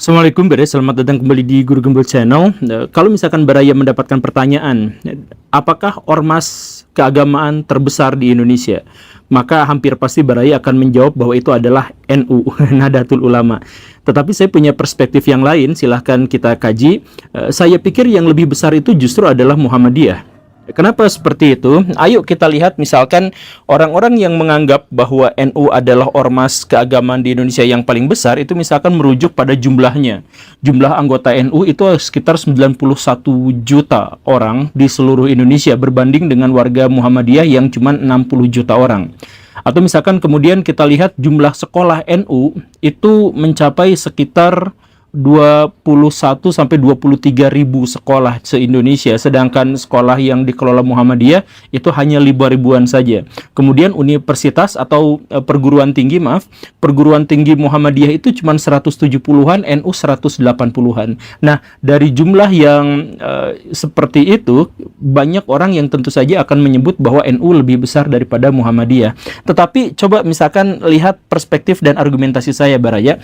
Assalamualaikum Beres, selamat datang kembali di Guru Gembel Channel. Kalau misalkan Baraya mendapatkan pertanyaan, apakah ormas keagamaan terbesar di Indonesia? Maka hampir pasti Baraya akan menjawab bahwa itu adalah NU, Nahdlatul Ulama. Tetapi saya punya perspektif yang lain, silahkan kita kaji. Saya pikir yang lebih besar itu justru adalah Muhammadiyah. Kenapa seperti itu? Ayo kita lihat misalkan orang-orang yang menganggap bahwa NU adalah ormas keagamaan di Indonesia yang paling besar, itu misalkan merujuk pada jumlahnya. Jumlah anggota NU itu sekitar 91 juta orang di seluruh Indonesia berbanding dengan warga Muhammadiyah yang cuma 60 juta orang. Atau misalkan kemudian kita lihat jumlah sekolah NU itu mencapai sekitar 21 sampai 23 ribu sekolah se-Indonesia, sedangkan sekolah yang dikelola Muhammadiyah itu hanya 5 ribuan saja. Kemudian universitas atau perguruan tinggi Muhammadiyah itu cuma 170-an, NU 180-an. Nah, dari jumlah yang seperti itu, banyak orang yang tentu saja akan menyebut bahwa NU lebih besar daripada Muhammadiyah. Tetapi coba misalkan lihat perspektif dan argumentasi saya, Baraya.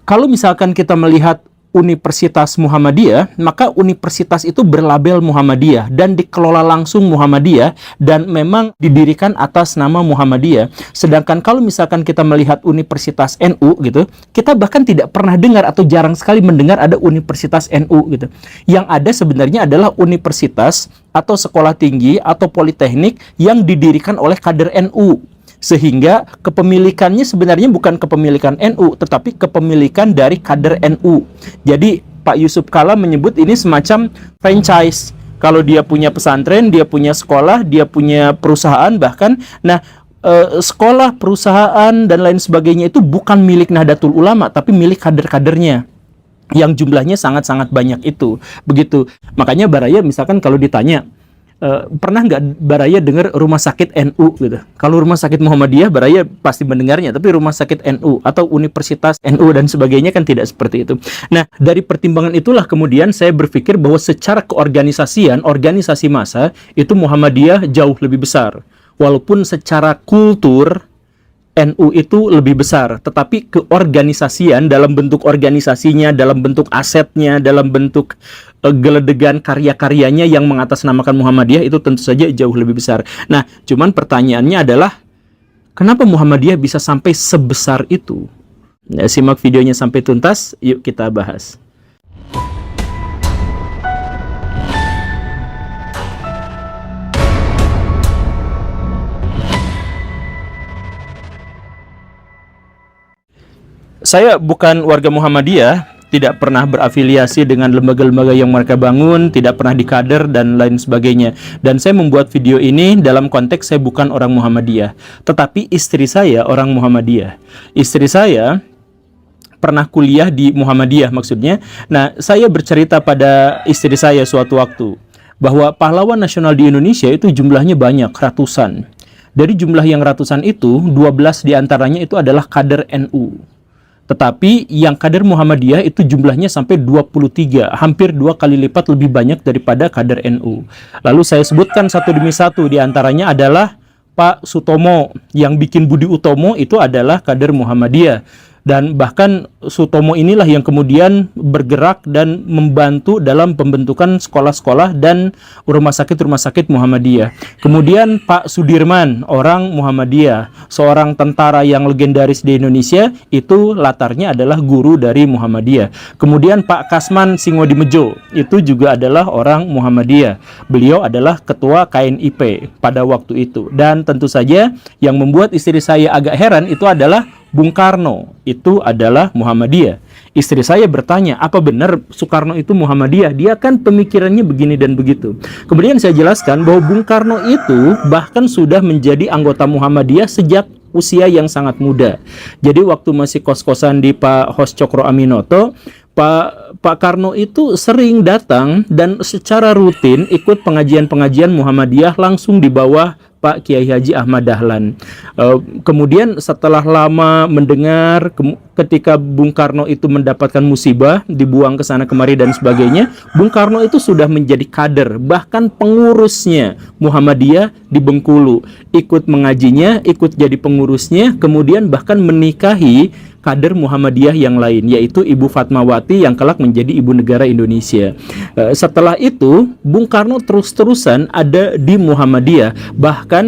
Kalau misalkan kita melihat Universitas Muhammadiyah, maka universitas itu berlabel Muhammadiyah dan dikelola langsung Muhammadiyah dan memang didirikan atas nama Muhammadiyah. Sedangkan kalau misalkan kita melihat Universitas NU gitu, kita bahkan tidak pernah dengar atau jarang sekali mendengar ada Universitas NU gitu. Yang ada sebenarnya adalah universitas atau sekolah tinggi atau politeknik yang didirikan oleh kader NU. Sehingga kepemilikannya sebenarnya bukan kepemilikan NU, tetapi kepemilikan dari kader NU. Jadi Pak Yusuf Kala menyebut ini semacam franchise. Kalau dia punya pesantren, dia punya sekolah, dia punya perusahaan bahkan. Nah, sekolah, perusahaan, dan lain sebagainya itu bukan milik Nahdlatul Ulama, tapi milik kader-kadernya yang jumlahnya sangat-sangat banyak itu. Begitu. Makanya Baraya misalkan kalau ditanya, pernah nggak Baraya dengar rumah sakit NU gitu? Kalau rumah sakit Muhammadiyah Baraya pasti mendengarnya, tapi rumah sakit NU atau Universitas NU dan sebagainya kan tidak seperti itu. Nah, dari pertimbangan itulah kemudian saya berpikir bahwa secara keorganisasian, organisasi massa itu Muhammadiyah jauh lebih besar. Walaupun secara kultur NU itu lebih besar, tetapi keorganisasian dalam bentuk organisasinya, dalam bentuk asetnya, dalam bentuk geledegan karya-karyanya yang mengatasnamakan Muhammadiyah itu tentu saja jauh lebih besar. Nah, cuman pertanyaannya adalah kenapa Muhammadiyah bisa sampai sebesar itu? Nah, simak videonya sampai tuntas, yuk kita bahas. Saya bukan warga Muhammadiyah, tidak pernah berafiliasi dengan lembaga-lembaga yang mereka bangun, tidak pernah dikader dan lain sebagainya. Dan saya membuat video ini dalam konteks saya bukan orang Muhammadiyah, tetapi istri saya orang Muhammadiyah. Istri saya pernah kuliah di Muhammadiyah maksudnya. Nah, saya bercerita pada istri saya suatu waktu bahwa pahlawan nasional di Indonesia itu jumlahnya banyak, ratusan. Dari jumlah yang ratusan itu, 12 diantaranya itu adalah kader NU. Tetapi yang kader Muhammadiyah itu jumlahnya sampai 23, hampir 2 kali lipat lebih banyak daripada kader NU. Lalu saya sebutkan satu demi satu, diantaranya adalah Pak Sutomo, yang bikin Budi Utomo itu adalah kader Muhammadiyah. Dan bahkan Sutomo inilah yang kemudian bergerak dan membantu dalam pembentukan sekolah-sekolah dan rumah sakit Muhammadiyah. Kemudian Pak Sudirman, orang Muhammadiyah, seorang tentara yang legendaris di Indonesia, itu latarnya adalah guru dari Muhammadiyah. Kemudian Pak Kasman Singodimedjo, itu juga adalah orang Muhammadiyah. Beliau adalah ketua KNIP pada waktu itu. Dan tentu saja yang membuat istri saya agak heran itu adalah Bung Karno itu adalah Muhammadiyah. Istri saya bertanya, apa benar Soekarno itu Muhammadiyah? Dia kan pemikirannya begini dan begitu. Kemudian saya jelaskan bahwa Bung Karno itu bahkan sudah menjadi anggota Muhammadiyah sejak usia yang sangat muda. Jadi waktu masih kos-kosan di Pak Hos Cokro Aminoto, Pak Karno itu sering datang dan secara rutin ikut pengajian-pengajian Muhammadiyah langsung di bawah Pak Kiai Haji Ahmad Dahlan. Kemudian setelah lama mendengar ketika Bung Karno itu mendapatkan musibah, dibuang ke sana kemari dan sebagainya, Bung Karno itu sudah menjadi kader, bahkan pengurusnya Muhammadiyah di Bengkulu, ikut mengajinya, ikut jadi pengurusnya, kemudian bahkan menikahi kader Muhammadiyah yang lain, yaitu Ibu Fatmawati yang kelak menjadi ibu negara Indonesia. Setelah itu, Bung Karno terus-terusan ada di Muhammadiyah. Bahkan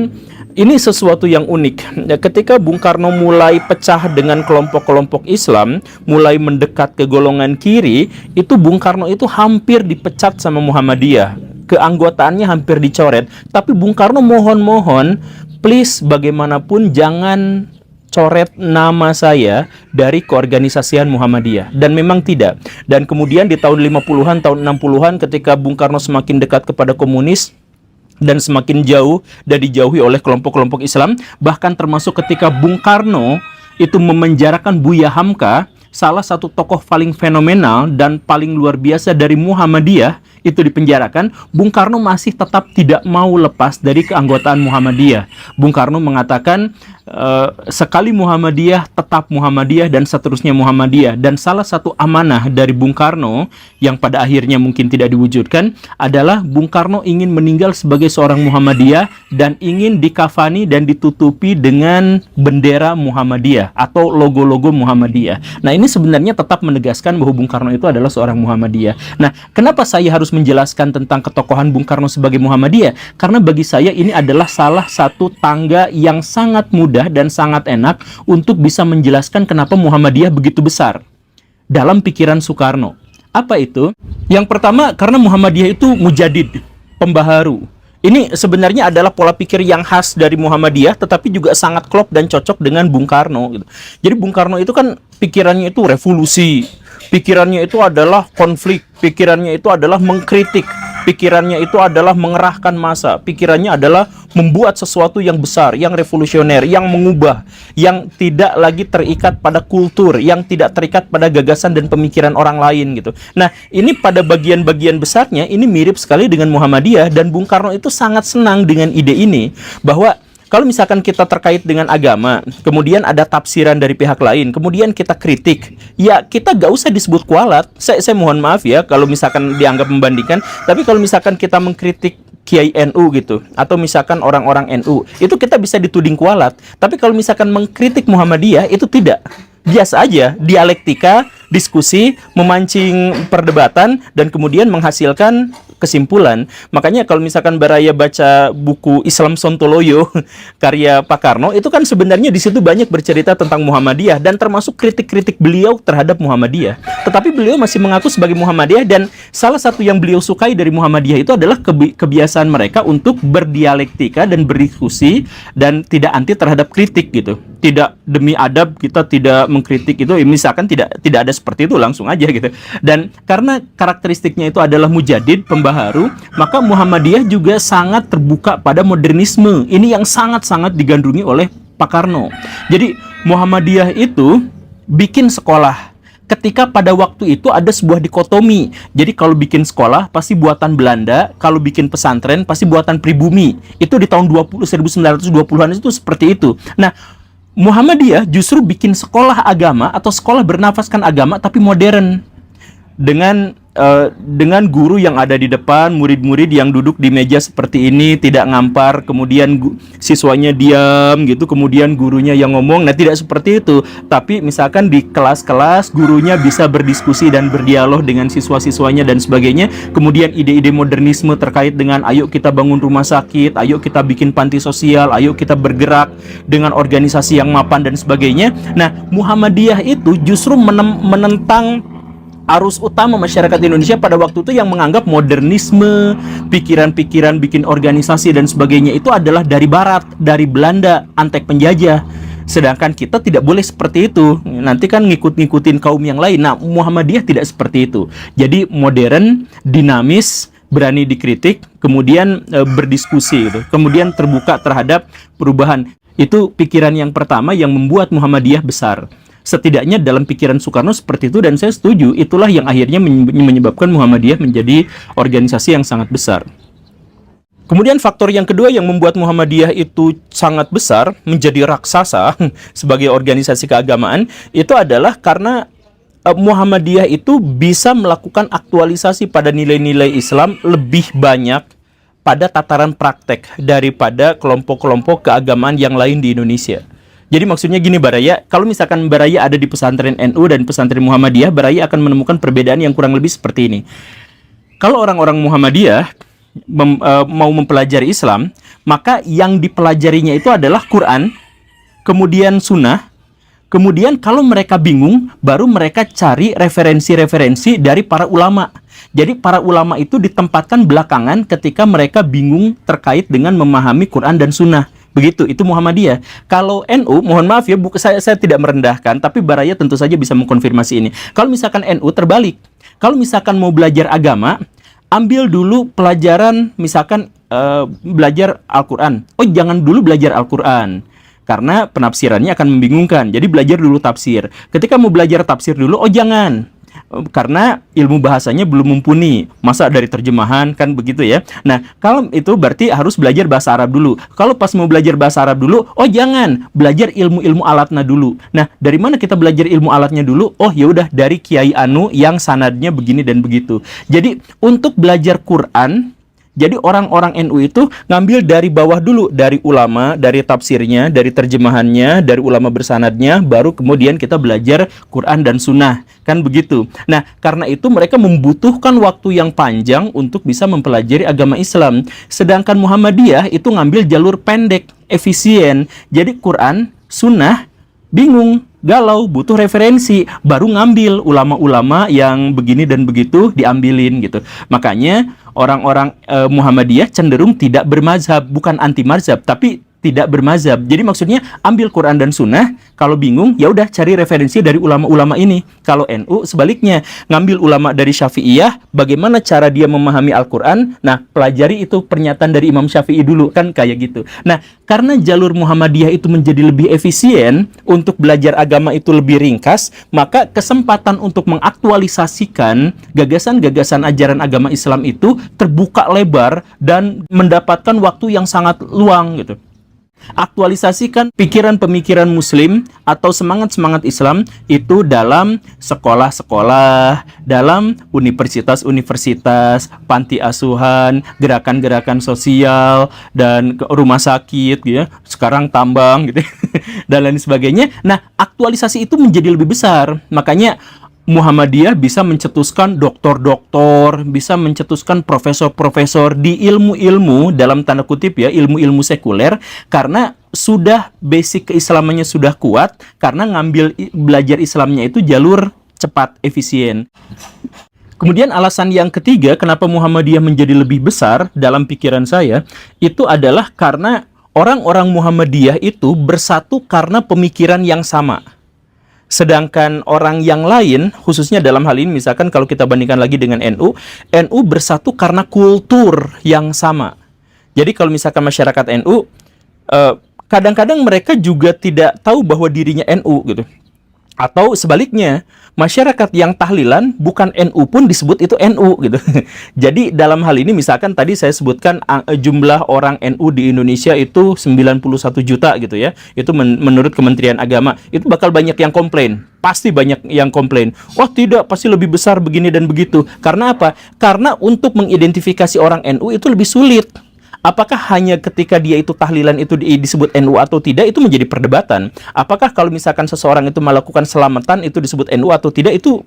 ini sesuatu yang unik. Ketika Bung Karno mulai pecah dengan kelompok-kelompok Islam, mulai mendekat ke golongan kiri, itu Bung Karno itu hampir dipecat sama Muhammadiyah. Keanggotaannya hampir dicoret. Tapi Bung Karno mohon-mohon, please bagaimanapun jangan coret nama saya dari keorganisasian Muhammadiyah. Dan memang tidak. Dan kemudian di tahun 50-an, tahun 60-an ketika Bung Karno semakin dekat kepada komunis dan semakin jauh dan dijauhi oleh kelompok-kelompok Islam, bahkan termasuk ketika Bung Karno itu memenjarakan Buya Hamka, salah satu tokoh paling fenomenal dan paling luar biasa dari Muhammadiyah, itu dipenjarakan, Bung Karno masih tetap tidak mau lepas dari keanggotaan Muhammadiyah. Bung Karno mengatakan, sekali Muhammadiyah, tetap Muhammadiyah, dan seterusnya Muhammadiyah. Dan salah satu amanah dari Bung Karno, yang pada akhirnya mungkin tidak diwujudkan, adalah Bung Karno ingin meninggal sebagai seorang Muhammadiyah, dan ingin dikafani dan ditutupi dengan bendera Muhammadiyah, atau logo-logo Muhammadiyah. Nah, ini sebenarnya tetap menegaskan bahwa Bung Karno itu adalah seorang Muhammadiyah. Nah, kenapa saya harus menjelaskan tentang ketokohan Bung Karno sebagai Muhammadiyah? Karena bagi saya ini adalah salah satu tangga yang sangat mudah dan sangat enak untuk bisa menjelaskan kenapa Muhammadiyah begitu besar dalam pikiran Soekarno. Apa itu? Yang pertama, karena Muhammadiyah itu mujadid, pembaharu. Ini sebenarnya adalah pola pikir yang khas dari Muhammadiyah, tetapi juga sangat klop dan cocok dengan Bung Karno gitu. Jadi Bung Karno itu kan pikirannya itu revolusi, pikirannya itu adalah konflik, pikirannya itu adalah mengkritik, pikirannya itu adalah mengerahkan massa, pikirannya adalah membuat sesuatu yang besar, yang revolusioner, yang mengubah, yang tidak lagi terikat pada kultur, yang tidak terikat pada gagasan dan pemikiran orang lain gitu. Nah, ini pada bagian-bagian besarnya ini mirip sekali dengan Muhammadiyah, dan Bung Karno itu sangat senang dengan ide ini, bahwa kalau misalkan kita terkait dengan agama, kemudian ada tafsiran dari pihak lain, kemudian kita kritik, ya kita gak usah disebut kualat. Saya mohon maaf ya kalau misalkan dianggap membandingkan, tapi kalau misalkan kita mengkritik Kiai NU gitu, atau misalkan orang-orang NU, itu kita bisa dituding kualat. Tapi kalau misalkan mengkritik Muhammadiyah, itu tidak. Biasa aja, dialektika, diskusi, memancing perdebatan, dan kemudian menghasilkan kesimpulan. Makanya kalau misalkan Baraya baca buku Islam Sontoloyo karya Pak Karno, itu kan sebenarnya di situ banyak bercerita tentang Muhammadiyah dan termasuk kritik-kritik beliau terhadap Muhammadiyah. Tetapi beliau masih mengaku sebagai Muhammadiyah, dan salah satu yang beliau sukai dari Muhammadiyah itu adalah kebiasaan mereka untuk berdialektika dan berdiskusi dan tidak anti terhadap kritik gitu. Tidak demi adab kita tidak mengkritik itu, misalkan tidak ada seperti itu langsung aja gitu. Dan karena karakteristiknya itu adalah mujadid, pembaharu, maka Muhammadiyah juga sangat terbuka pada modernisme. Ini yang sangat-sangat digandrungi oleh Pak Karno. Jadi Muhammadiyah itu bikin sekolah ketika pada waktu itu ada sebuah dikotomi. Jadi kalau bikin sekolah pasti buatan Belanda, kalau bikin pesantren pasti buatan pribumi. Itu di tahun 1920-an itu seperti itu. Nah, Muhammadiyah justru bikin sekolah agama atau sekolah bernafaskan agama tapi modern, dengan guru yang ada di depan, murid-murid yang duduk di meja seperti ini tidak ngampar, kemudian siswanya diam gitu, kemudian gurunya yang ngomong. Nah, tidak seperti itu, tapi misalkan di kelas-kelas gurunya bisa berdiskusi dan berdialog dengan siswa-siswanya dan sebagainya. Kemudian ide-ide modernisme terkait dengan ayo kita bangun rumah sakit, ayo kita bikin panti sosial, ayo kita bergerak dengan organisasi yang mapan dan sebagainya. Nah, Muhammadiyah itu justru menentang arus utama masyarakat Indonesia pada waktu itu yang menganggap modernisme, pikiran-pikiran bikin organisasi dan sebagainya itu adalah dari barat, dari Belanda, antek penjajah. Sedangkan kita tidak boleh seperti itu. Nanti kan ngikut-ngikutin kaum yang lain. Nah, Muhammadiyah tidak seperti itu. Jadi modern, dinamis, berani dikritik, kemudian berdiskusi gitu. Kemudian terbuka terhadap perubahan. Itu pikiran yang pertama yang membuat Muhammadiyah besar. Setidaknya dalam pikiran Soekarno seperti itu, dan saya setuju, itulah yang akhirnya menyebabkan Muhammadiyah menjadi organisasi yang sangat besar. Kemudian faktor yang kedua yang membuat Muhammadiyah itu sangat besar, menjadi raksasa sebagai organisasi keagamaan, itu adalah karena Muhammadiyah itu bisa melakukan aktualisasi pada nilai-nilai Islam lebih banyak pada tataran praktek daripada kelompok-kelompok keagamaan yang lain di Indonesia. Jadi maksudnya gini Baraya, kalau misalkan Baraya ada di pesantren NU dan pesantren Muhammadiyah, Baraya akan menemukan perbedaan yang kurang lebih seperti ini. Kalau orang-orang Muhammadiyah mau mempelajari Islam, maka yang dipelajarinya itu adalah Quran, kemudian Sunnah, kemudian kalau mereka bingung, baru mereka cari referensi-referensi dari para ulama. Jadi para ulama itu ditempatkan belakangan ketika mereka bingung terkait dengan memahami Quran dan Sunnah. Begitu, itu Muhammadiyah. Kalau NU, mohon maaf ya, saya tidak merendahkan, tapi Baraya tentu saja bisa mengkonfirmasi ini. Kalau misalkan NU terbalik, kalau misalkan mau belajar agama, ambil dulu pelajaran, misalkan belajar Al-Quran. Oh, jangan dulu belajar Al-Quran, karena penafsirannya akan membingungkan. Jadi belajar dulu tafsir. Ketika mau belajar tafsir dulu, oh jangan, karena ilmu bahasanya belum mumpuni, masa dari terjemahan, kan begitu ya. Nah, kalau itu berarti harus belajar bahasa Arab dulu. Kalau pas mau belajar bahasa Arab dulu, oh jangan, belajar ilmu-ilmu alatnya dulu. Nah, dari mana kita belajar ilmu alatnya dulu? Oh ya udah, dari Kiai Anu yang sanadnya begini dan begitu. Jadi untuk belajar Quran, jadi orang-orang NU itu ngambil dari bawah dulu, dari ulama, dari tafsirnya, dari terjemahannya, dari ulama bersanadnya, baru kemudian kita belajar Quran dan Sunnah, kan begitu. Nah, karena itu mereka membutuhkan waktu yang panjang untuk bisa mempelajari agama Islam. Sedangkan Muhammadiyah itu ngambil jalur pendek, efisien. Jadi Quran, Sunnah, bingung, galau, butuh referensi, baru ngambil ulama-ulama yang begini dan begitu, diambilin gitu. Makanya orang-orang Muhammadiyah cenderung tidak bermazhab, bukan anti mazhab, tapi tidak bermazhab. Jadi maksudnya ambil Quran dan Sunnah, kalau bingung ya udah cari referensi dari ulama-ulama ini. Kalau NU sebaliknya, ngambil ulama dari Syafi'iyah, bagaimana cara dia memahami Al-Quran, nah pelajari itu pernyataan dari Imam Syafi'i dulu, kan kayak gitu. Nah, karena jalur Muhammadiyah itu menjadi lebih efisien, untuk belajar agama itu lebih ringkas, maka kesempatan untuk mengaktualisasikan gagasan-gagasan ajaran agama Islam itu terbuka lebar dan mendapatkan waktu yang sangat luang gitu. Aktualisasikan pikiran-pemikiran Muslim atau semangat-semangat Islam itu dalam sekolah-sekolah, dalam universitas-universitas, panti asuhan, gerakan-gerakan sosial, dan rumah sakit, gitu ya. Sekarang tambang, gitu, dan lain sebagainya. Nah, aktualisasi itu menjadi lebih besar. Makanya Muhammadiyah bisa mencetuskan doktor-doktor, bisa mencetuskan profesor-profesor di ilmu-ilmu, dalam tanda kutip ya, ilmu-ilmu sekuler, karena sudah basic keislamannya sudah kuat, karena ngambil belajar Islamnya itu jalur cepat, efisien. Kemudian alasan yang ketiga, kenapa Muhammadiyah menjadi lebih besar dalam pikiran saya, itu adalah karena orang-orang Muhammadiyah itu bersatu karena pemikiran yang sama. Sedangkan orang yang lain, khususnya dalam hal ini misalkan kalau kita bandingkan lagi dengan NU, NU bersatu karena kultur yang sama. Jadi kalau misalkan masyarakat NU, kadang-kadang mereka juga tidak tahu bahwa dirinya NU gitu. Atau sebaliknya, masyarakat yang tahlilan bukan NU pun disebut itu NU gitu. Jadi dalam hal ini misalkan tadi saya sebutkan jumlah orang NU di Indonesia itu 91 juta gitu ya. Itu menurut Kementerian Agama. Itu bakal banyak yang komplain. Pasti banyak yang komplain. Wah tidak, pasti lebih besar begini dan begitu. Karena apa? Karena untuk mengidentifikasi orang NU itu lebih sulit. Apakah hanya ketika dia itu tahlilan itu disebut NU atau tidak, itu menjadi perdebatan. Apakah kalau misalkan seseorang itu melakukan selamatan itu disebut NU atau tidak, itu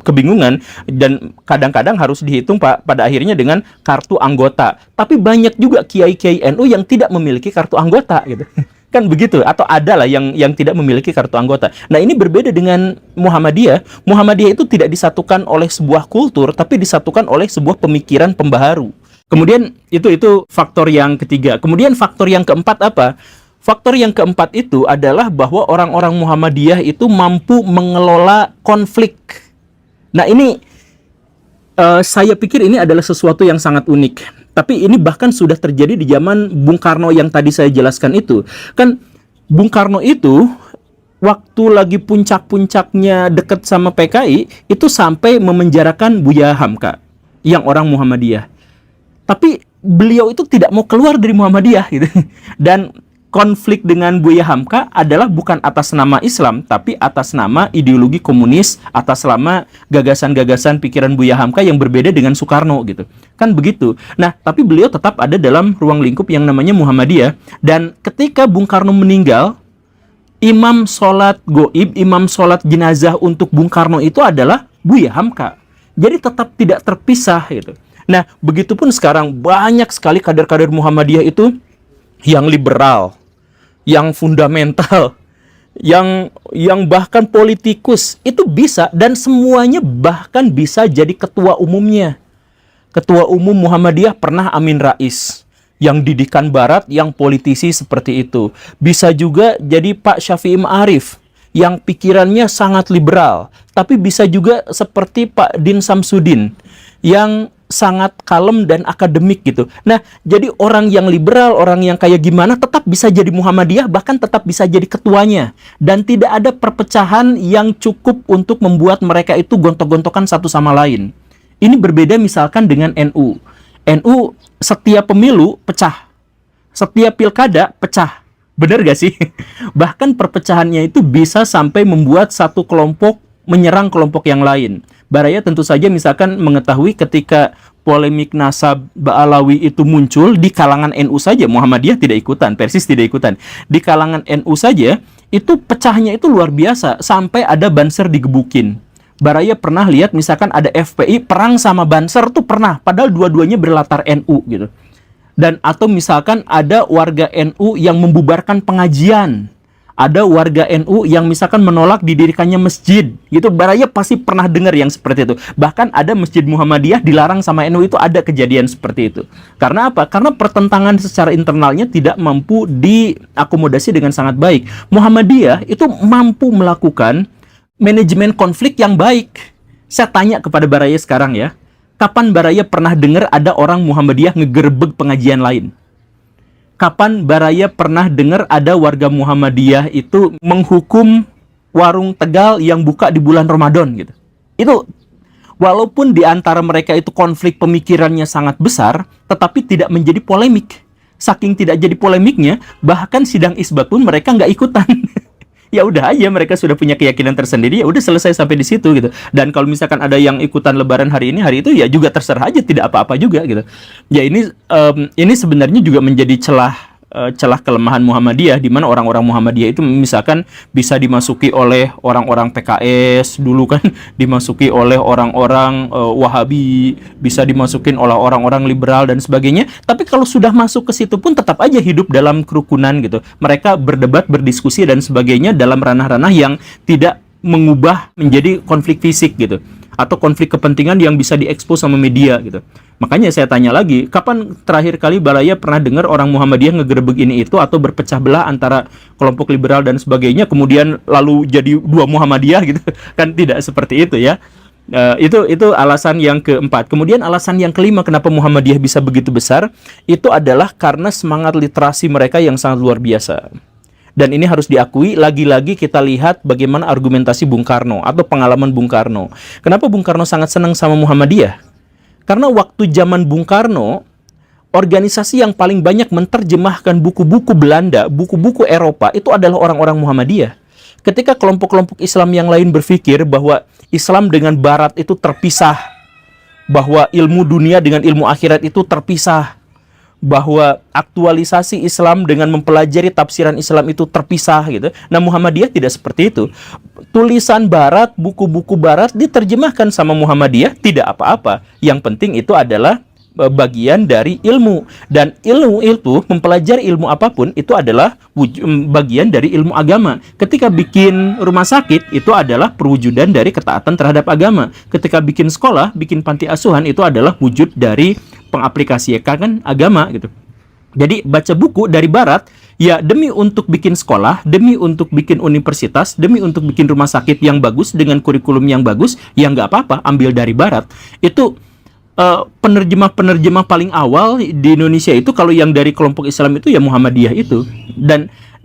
kebingungan. Dan kadang-kadang harus dihitung pada akhirnya dengan kartu anggota. Tapi banyak juga kiai-kiai NU yang tidak memiliki kartu anggota gitu. Kan begitu, atau ada lah yang tidak memiliki kartu anggota. Nah, ini berbeda dengan Muhammadiyah. Muhammadiyah itu tidak disatukan oleh sebuah kultur, tapi disatukan oleh sebuah pemikiran pembaharu. Kemudian itu faktor yang ketiga. Kemudian faktor yang keempat apa? Faktor yang keempat itu adalah bahwa orang-orang Muhammadiyah itu mampu mengelola konflik. Nah, ini saya pikir ini adalah sesuatu yang sangat unik. Tapi ini bahkan sudah terjadi di zaman Bung Karno yang tadi saya jelaskan itu. Kan Bung Karno itu waktu lagi puncak-puncaknya dekat sama PKI, itu sampai memenjarakan Buya Hamka yang orang Muhammadiyah. Tapi beliau itu tidak mau keluar dari Muhammadiyah gitu. Dan konflik dengan Buya Hamka adalah bukan atas nama Islam, tapi atas nama ideologi komunis, atas nama gagasan-gagasan pikiran Buya Hamka yang berbeda dengan Soekarno gitu. Kan begitu. Nah, tapi beliau tetap ada dalam ruang lingkup yang namanya Muhammadiyah. Dan ketika Bung Karno meninggal, imam sholat goib, imam sholat jenazah untuk Bung Karno itu adalah Buya Hamka. Jadi tetap tidak terpisah gitu. Nah, begitupun sekarang banyak sekali kader-kader Muhammadiyah itu yang liberal, yang fundamental, yang bahkan politikus itu bisa, dan semuanya bahkan bisa jadi ketua umumnya. Ketua umum Muhammadiyah pernah Amin Rais, yang didikan barat, yang politisi seperti itu. Bisa juga jadi Pak Syafi'i Ma'arif, yang pikirannya sangat liberal. Tapi bisa juga seperti Pak Din Samsudin, yang sangat kalem dan akademik gitu. Nah, jadi orang yang liberal, orang yang kayak gimana tetap bisa jadi Muhammadiyah, bahkan tetap bisa jadi ketuanya. Dan tidak ada perpecahan yang cukup untuk membuat mereka itu gontok-gontokan satu sama lain. Ini berbeda misalkan dengan NU. NU setiap pemilu pecah, setiap pilkada pecah. Bener gak sih? Bahkan perpecahannya itu bisa sampai membuat satu kelompok menyerang kelompok yang lain. Baraya tentu saja misalkan mengetahui ketika polemik nasab Ba'alawi itu muncul di kalangan NU saja, Muhammadiyah tidak ikutan, Persis tidak ikutan. Di kalangan NU saja, itu pecahnya itu luar biasa, sampai ada Banser digebukin. Baraya pernah lihat misalkan ada FPI perang sama Banser tuh pernah, padahal dua-duanya berlatar NU gitu. Dan atau misalkan ada warga NU yang membubarkan pengajian, ada warga NU yang misalkan menolak didirikannya masjid gitu. Baraya pasti pernah dengar yang seperti itu. Bahkan ada masjid Muhammadiyah dilarang sama NU, itu ada kejadian seperti itu. Karena apa? Karena pertentangan secara internalnya tidak mampu diakomodasi dengan sangat baik. Muhammadiyah itu mampu melakukan manajemen konflik yang baik. Saya tanya kepada Baraya sekarang ya, kapan Baraya pernah dengar ada orang Muhammadiyah ngegerebek pengajian lain? Kapan Baraya pernah dengar ada warga Muhammadiyah itu menghukum warung Tegal yang buka di bulan Ramadan gitu? Itu walaupun di antara mereka itu konflik pemikirannya sangat besar, tetapi tidak menjadi polemik. Saking tidak jadi polemiknya, bahkan sidang isbat pun mereka nggak ikutan. Ya udah aja, mereka sudah punya keyakinan tersendiri, ya udah selesai sampai di situ gitu. Dan kalau misalkan ada yang ikutan lebaran hari ini, hari itu ya juga terserah aja, tidak apa-apa juga gitu. Ya ini sebenarnya juga menjadi celah kelemahan Muhammadiyah, di mana orang-orang Muhammadiyah itu misalkan bisa dimasuki oleh orang-orang PKS dulu kan, dimasuki oleh orang-orang Wahabi, bisa dimasukin oleh orang-orang liberal dan sebagainya. Tapi kalau sudah masuk ke situ pun tetap aja hidup dalam kerukunan gitu. Mereka berdebat, berdiskusi dan sebagainya dalam ranah-ranah yang tidak mengubah menjadi konflik fisik gitu, atau konflik kepentingan yang bisa diekspos sama media gitu. Makanya saya tanya lagi, kapan terakhir kali Baraya pernah dengar orang Muhammadiyah ngegerebek ini itu, atau berpecah belah antara kelompok liberal dan sebagainya, kemudian lalu jadi dua Muhammadiyah gitu? Kan tidak seperti itu ya. Itu alasan yang keempat. Kemudian alasan yang kelima kenapa Muhammadiyah bisa begitu besar, itu adalah karena semangat literasi mereka yang sangat luar biasa. Dan ini harus diakui, lagi-lagi kita lihat bagaimana argumentasi Bung Karno atau pengalaman Bung Karno. Kenapa Bung Karno sangat senang sama Muhammadiyah? Karena waktu zaman Bung Karno, organisasi yang paling banyak menerjemahkan buku-buku Belanda, buku-buku Eropa, itu adalah orang-orang Muhammadiyah. Ketika kelompok-kelompok Islam yang lain berpikir bahwa Islam dengan Barat itu terpisah, bahwa ilmu dunia dengan ilmu akhirat itu terpisah, bahwa aktualisasi Islam dengan mempelajari tafsiran Islam itu terpisah gitu. Nah, Muhammadiyah tidak seperti itu. Tulisan Barat, buku-buku Barat diterjemahkan sama Muhammadiyah, tidak apa-apa. Yang penting itu adalah bagian dari ilmu. Dan ilmu itu, mempelajari ilmu apapun, itu adalah bagian dari ilmu agama. Ketika bikin rumah sakit, itu adalah perwujudan dari ketaatan terhadap agama. Ketika bikin sekolah, bikin panti asuhan, itu adalah wujud dari pengaplikasikan agama gitu. Jadi baca buku dari Barat ya demi untuk bikin sekolah, demi untuk bikin universitas, demi untuk bikin rumah sakit yang bagus dengan kurikulum yang bagus, ya nggak apa-apa, ambil dari Barat. Itu penerjemah paling awal di Indonesia itu, kalau yang dari kelompok Islam itu ya Muhammadiyah itu.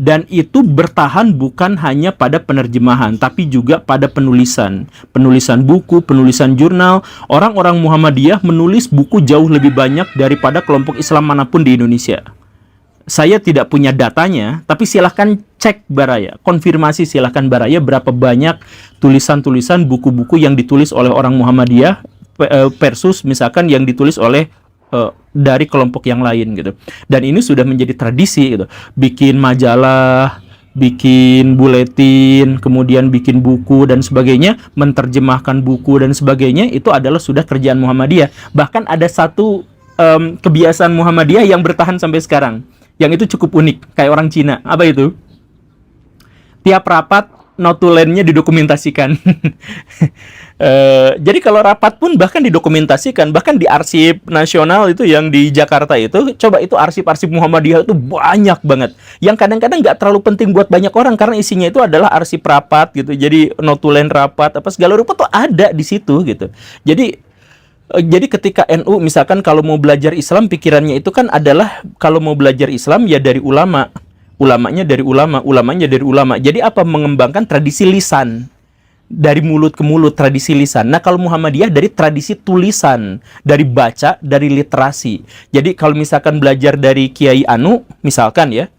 Dan itu bertahan bukan hanya pada penerjemahan, tapi juga pada penulisan buku, penulisan jurnal. Orang-orang Muhammadiyah menulis buku jauh lebih banyak daripada kelompok Islam manapun di Indonesia. Saya tidak punya datanya, tapi silahkan cek Baraya, konfirmasi silahkan Baraya berapa banyak tulisan-tulisan buku-buku yang ditulis oleh orang Muhammadiyah versus misalkan yang ditulis oleh dari kelompok yang lain gitu. Dan ini sudah menjadi tradisi gitu. Bikin majalah, bikin buletin, kemudian bikin buku dan sebagainya, menerjemahkan buku dan sebagainya, itu adalah sudah kerjaan Muhammadiyah. Bahkan ada satu kebiasaan Muhammadiyah yang bertahan sampai sekarang, yang itu cukup unik, kayak orang Cina. Apa itu? Tiap rapat notulennya didokumentasikan. Jadi kalau rapat pun bahkan didokumentasikan, bahkan di arsip nasional itu yang di Jakarta itu, coba itu arsip-arsip Muhammadiyah itu banyak banget. Yang kadang-kadang nggak terlalu penting buat banyak orang karena isinya itu adalah arsip rapat gitu. Jadi notulen rapat apa segala rupa tuh ada di situ gitu. Jadi ketika NU misalkan kalau mau belajar Islam, pikirannya itu kan adalah kalau mau belajar Islam ya dari ulama. Ulamanya dari ulama, ulamanya dari ulama. Jadi apa? Mengembangkan tradisi lisan. Dari mulut ke mulut, tradisi lisan. Nah, kalau Muhammadiyah dari tradisi tulisan, dari baca, dari literasi. Jadi kalau misalkan belajar dari Kiai Anu, misalkan ya,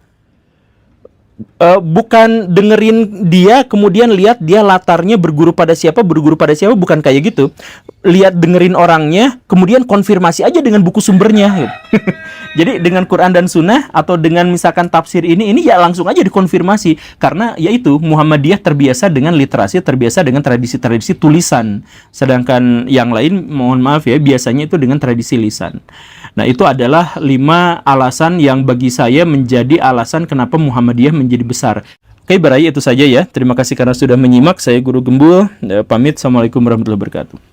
bukan dengerin dia, kemudian lihat dia latarnya berguru pada siapa, bukan kayak gitu. Lihat dengerin orangnya, kemudian konfirmasi aja dengan buku sumbernya. Gitu. Jadi dengan Quran dan Sunnah atau dengan misalkan tafsir ini ya langsung aja dikonfirmasi. Karena yaitu Muhammadiyah terbiasa dengan literasi, terbiasa dengan tradisi-tradisi tulisan. Sedangkan yang lain, mohon maaf ya, biasanya itu dengan tradisi lisan. Nah, itu adalah 5 alasan yang bagi saya menjadi alasan kenapa Muhammadiyah menjadi besar. Oke, Baraya, itu saja ya. Terima kasih karena sudah menyimak. Saya Guru Gembul. Pamit. Assalamualaikum warahmatullahi wabarakatuh.